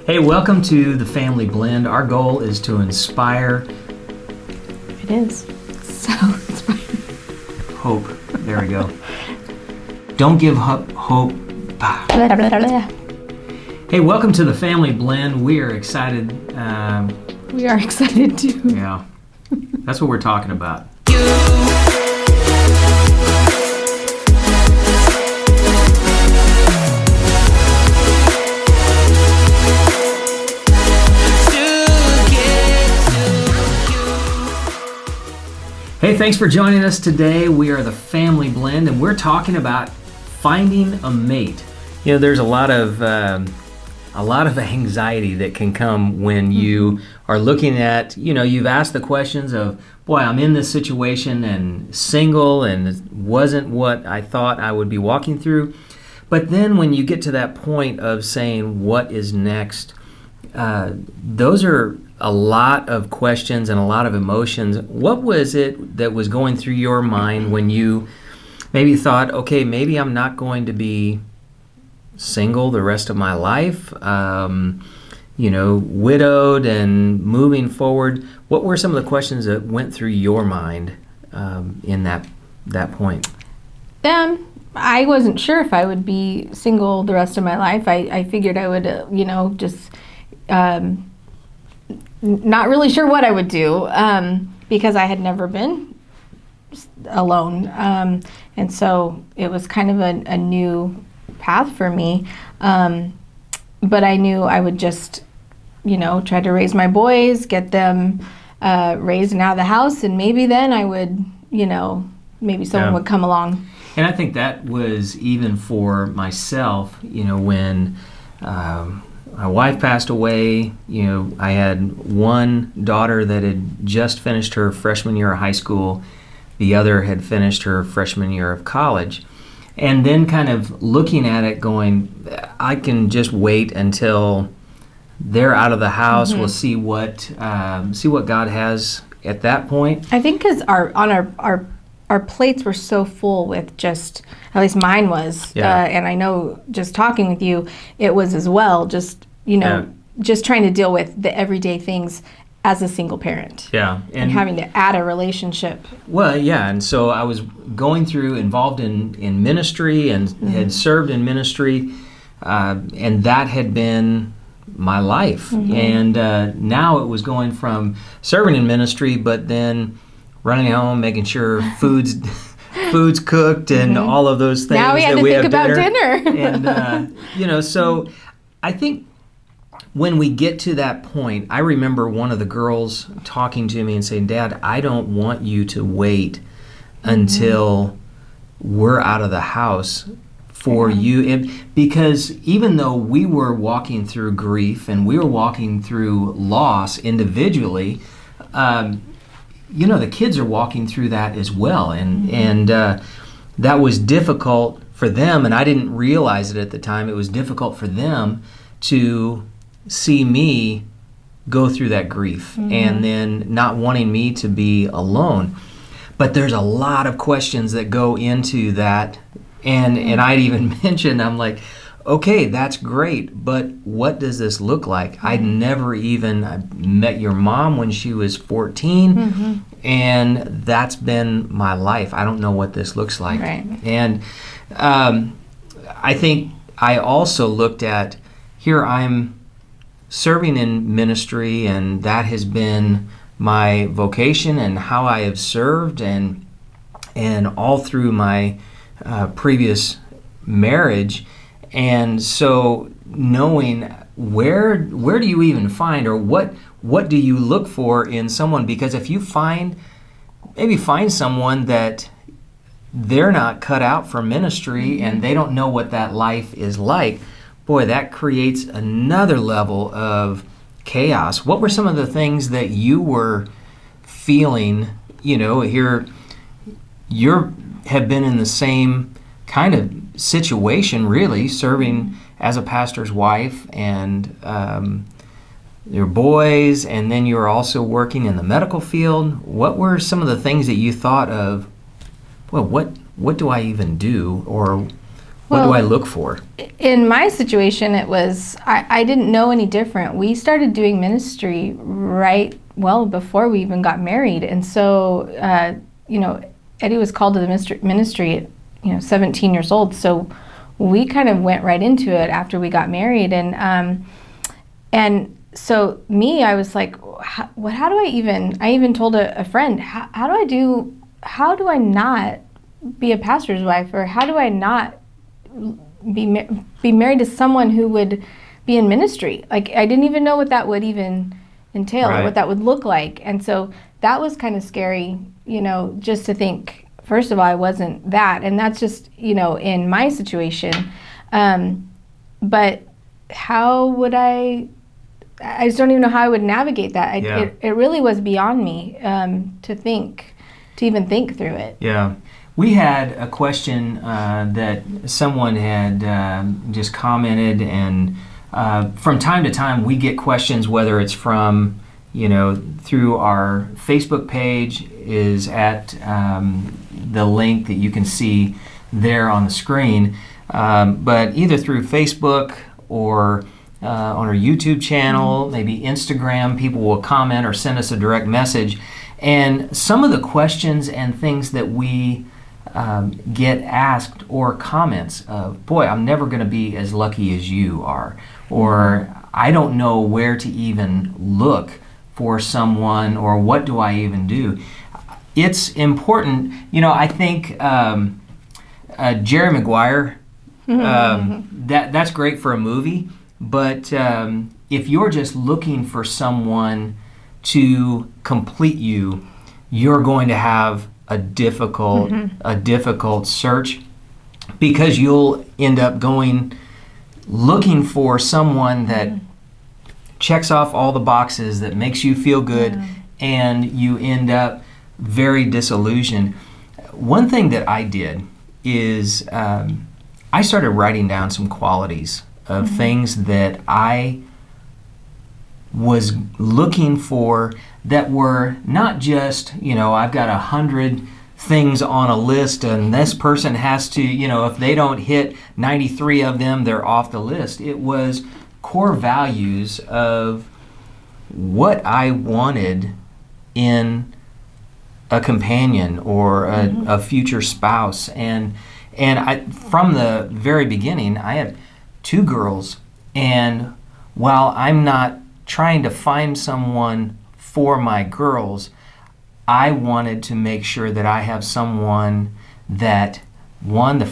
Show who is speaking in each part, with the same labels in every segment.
Speaker 1: Hey, welcome to the Family Blend. Our goal is to inspire.
Speaker 2: It is. So inspiring.
Speaker 1: Hope. There we go. Don't give up hope. Hey, welcome to the Family Blend. We are excited.
Speaker 2: We are excited too.
Speaker 1: Yeah, that's what we're talking about. Hey, thanks for joining us today. We are the Family Blend, and we're talking about finding a mate. You know, there's a lot of anxiety that can come when you are looking at, you've asked the questions of, boy, I'm in this situation and single, and it wasn't what I thought I would be walking through. But then when you get to that point of saying, what is next? Those are a lot of questions and a lot of emotions. What was it that was going through your mind when you maybe thought, okay, maybe I'm not going to be single the rest of my life, widowed and moving forward? What were some of the questions that went through your mind in that point?
Speaker 2: I wasn't sure if I would be single the rest of my life. I figured I would, just not really sure what I would do because I had never been alone. And so it was kind of a new path for me. But I knew I would just, try to raise my boys, get them raised and out of the house, and maybe then I would, maybe someone would come along.
Speaker 1: And I think that was even for myself, when my wife passed away. I had one daughter that had just finished her freshman year of high school. The other had finished her freshman year of college. And then kind of looking at it going, I can just wait until they're out of the house. We'll see what God has at that point.
Speaker 2: I think because our plates were so full with just, at least mine was, and I know just talking with you, it was as well, just, just trying to deal with the everyday things as a single parent.
Speaker 1: Yeah.
Speaker 2: And having to add a relationship.
Speaker 1: Well, yeah, and so I was involved in ministry and had served in ministry, and that had been my life. And now it was going from serving in ministry, but then running home, making sure food's cooked and all of those things.
Speaker 2: Now we had to think about dinner.
Speaker 1: And, so I think when we get to that point, I remember one of the girls talking to me and saying, Dad, I don't want you to wait until we're out of the house for you. And because even though we were walking through grief and we were walking through loss individually, the kids are walking through that as well. And that was difficult for them, and I didn't realize it at the time. It was difficult for them to see me go through that grief and then not wanting me to be alone. But there's a lot of questions that go into that. And I'd even mentioned, I'm like, okay, that's great, but what does this look like? I met your mom when she was 14, and that's been my life. I don't know what this looks like.
Speaker 2: Right.
Speaker 1: And I think I also looked at, here I'm serving in ministry, and that has been my vocation and how I have served, and all through my previous marriage. And so knowing where do you even find, or what do you look for in someone? Because if you find someone that they're not cut out for ministry and they don't know what that life is like, boy, that creates another level of chaos. What were some of the things that you were feeling? Here you have been in the same kind of situation, really, serving as a pastor's wife and your boys, and then you were also working in the medical field. What were some of the things that you thought of, well, what do I even do, or What do
Speaker 2: Well,
Speaker 1: I look for?
Speaker 2: in my situation, it was, I didn't know any different. We started doing ministry right well before we even got married. And so, Eddie was called to the ministry at, 17 years old. So we kind of went right into it after we got married. And so me, I was like, how do I even told a friend, how do I not be a pastor's wife? Or how do I not be married to someone who would be in ministry? Like, I didn't even know what that would even entail,
Speaker 1: Right.
Speaker 2: or what that would look like. And so that was kind of scary, just to think, first of all, I wasn't that. And that's just, in my situation. But how would I just don't even know how I would navigate that.
Speaker 1: Yeah.
Speaker 2: It really was beyond me to even think through it.
Speaker 1: Yeah. We had a question that someone had just commented, and from time to time we get questions, whether it's from, through our Facebook page is at the link that you can see there on the screen, but either through Facebook or on our YouTube channel, maybe Instagram, people will comment or send us a direct message. And some of the questions and things that we get asked, or comments of, boy, I'm never going to be as lucky as you are, or I don't know where to even look for someone, or what do I even do? It's important, I think Jerry Maguire, that's great for a movie, but if you're just looking for someone to complete you, you're going to have a difficult search, because you'll end up looking for someone that checks off all the boxes, that makes you feel good, and you end up very disillusioned. One thing that I did is I started writing down some qualities of things that I was looking for, that were not just, I've got 100 things on a list and this person has to, if they don't hit 93 of them, they're off the list. It was core values of what I wanted in a companion or a future spouse. And from the very beginning, I had 2 girls, and while I'm not trying to find someone for my girls, I wanted to make sure that I have someone that, the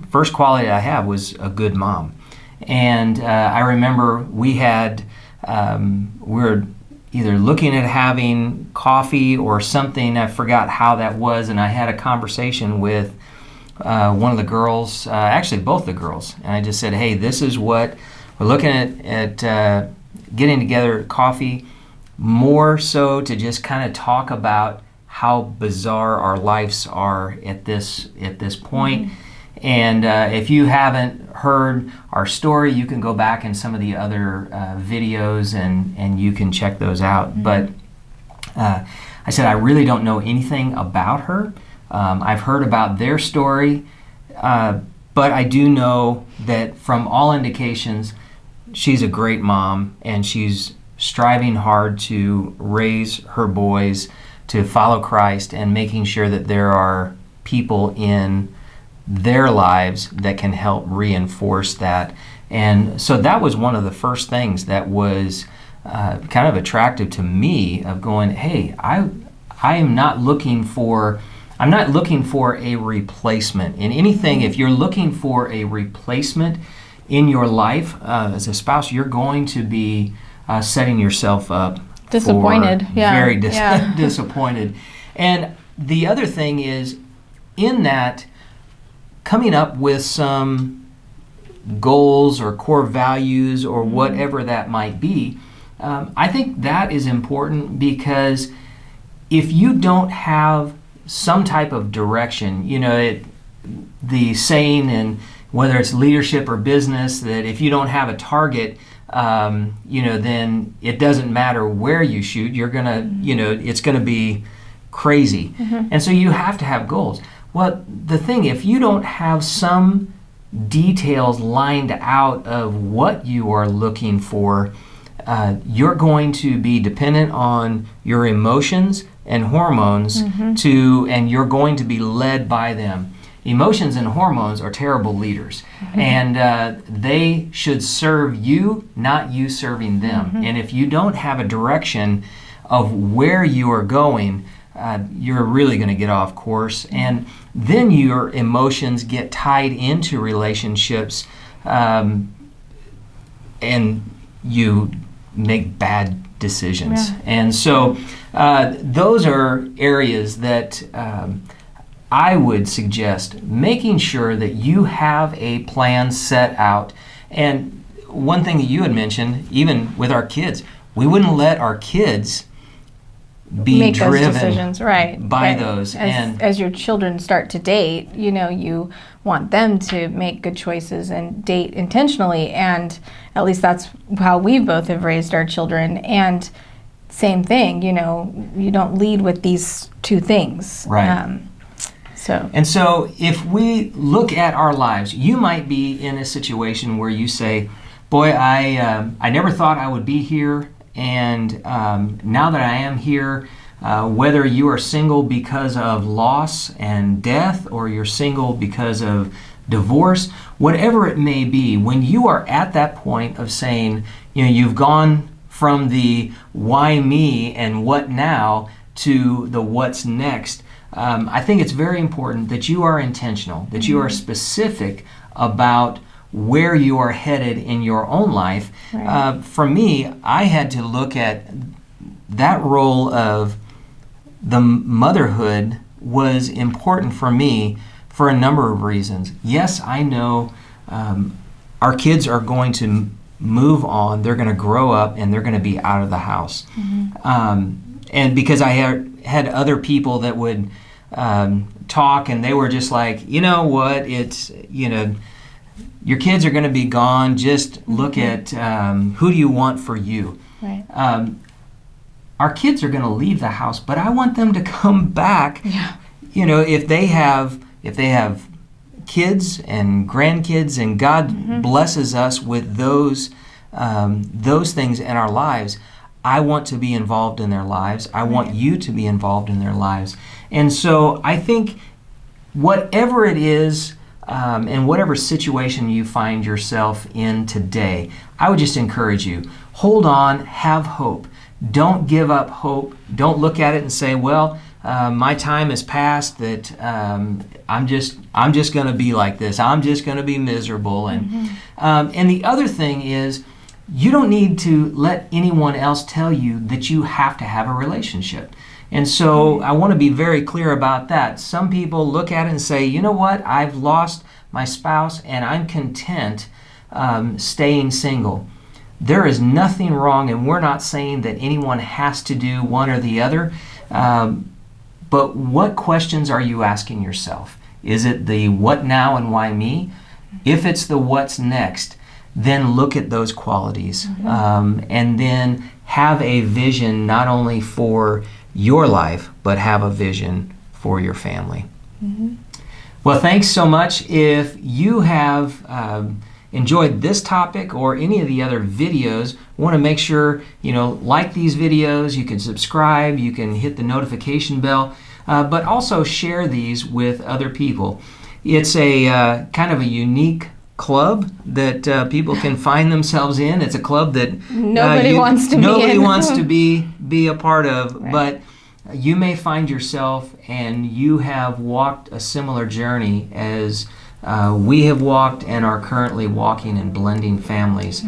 Speaker 1: first quality I have was a good mom. And I remember we were either looking at having coffee or something, I forgot how that was, and I had a conversation with one of the girls, actually both the girls, and I just said, hey, this is what we're looking at getting together coffee, more so to just kind of talk about how bizarre our lives are at this point. And if you haven't heard our story, you can go back in some of the other videos and you can check those out. But I said, I really don't know anything about her. I've heard about their story, but I do know that from all indications, she's a great mom, and she's striving hard to raise her boys to follow Christ, and making sure that there are people in their lives that can help reinforce that. And so that was one of the first things that was kind of attractive to me, of going, hey, I'm not looking for a replacement in anything. If you're looking for a replacement in your life as a spouse, you're going to be setting yourself up
Speaker 2: Disappointed.
Speaker 1: very disappointed. And the other thing is, in that, coming up with some goals or core values or whatever that might be, I think that is important, because if you don't have some type of direction, the saying, and whether it's leadership or business, that if you don't have a target, then it doesn't matter where you shoot. You're gonna, it's gonna be crazy. And so you have to have goals. Well, the thing, if you don't have some details lined out of what you are looking for, you're going to be dependent on your emotions and hormones and you're going to be led by them. Emotions and hormones are terrible leaders, and they should serve you, not you serving them. And if you don't have a direction of where you are going, you're really going to get off course, and then your emotions get tied into relationships, and you make bad decisions. And so those are areas that I would suggest making sure that you have a plan set out. And one thing that you had mentioned, even with our kids, we wouldn't let our kids be
Speaker 2: make
Speaker 1: driven
Speaker 2: those decisions,
Speaker 1: by those.
Speaker 2: As your children start to date, you want them to make good choices and date intentionally, and at least that's how we both have raised our children. And same thing, you don't lead with these two things.
Speaker 1: Right. So if we look at our lives, you might be in a situation where you say, boy, I never thought I would be here, and now that I am here, whether you are single because of loss and death, or you're single because of divorce, whatever it may be, when you are at that point of saying, you've gone from the why me and what now to the what's next, I think it's very important that you are intentional, that you are specific about where you are headed in your own life.
Speaker 2: Right.
Speaker 1: For me, I had to look at that role of the motherhood was important for me for a number of reasons. Yes, I know our kids are going to move on, they're going to grow up, and they're going to be out of the house. And because I had other people that would talk, and they were just like, you know what, it's, your kids are going to be gone, just look at who do you want for you.
Speaker 2: Right.
Speaker 1: Our kids are going to leave the house, but I want them to come back.
Speaker 2: Yeah.
Speaker 1: If they have kids and grandkids, and God blesses us with those things in our lives, I want to be involved in their lives. I want you to be involved in their lives. And so I think whatever it is, and whatever situation you find yourself in today, I would just encourage you, hold on, have hope. Don't give up hope. Don't look at it and say, well, my time has passed, that I'm just going to be like this. I'm just going to be miserable. And the other thing is, you don't need to let anyone else tell you that you have to have a relationship. And so I want to be very clear about that. Some people look at it and say, you know what, I've lost my spouse and I'm content staying single. There is nothing wrong, and we're not saying that anyone has to do one or the other. But what questions are you asking yourself? Is it the what now and why me? If it's the what's next, then look at those qualities, and then have a vision not only for your life, but have a vision for your family. Well, thanks so much. If you have enjoyed this topic or any of the other videos, want to make sure like these videos. You can subscribe, you can hit the notification bell, but also share these with other people. It's a kind of a unique club that people can find themselves in. It's a club that
Speaker 2: nobody wants
Speaker 1: to be a part of. Right. But you may find yourself, and you have walked a similar journey as we have walked and are currently walking in blending families.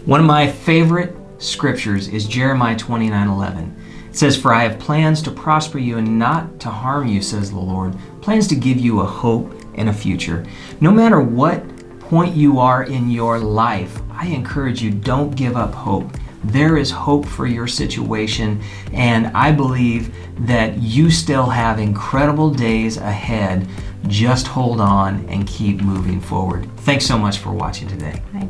Speaker 1: One of my favorite scriptures is Jeremiah 29:11. It says, "For I have plans to prosper you and not to harm you, says the Lord, plans to give you a hope and a future." No matter what point you are in your life, I encourage you, don't give up hope. There is hope for your situation, and I believe that you still have incredible days ahead. Just hold on and keep moving forward. Thanks so much for watching today.
Speaker 2: Bye.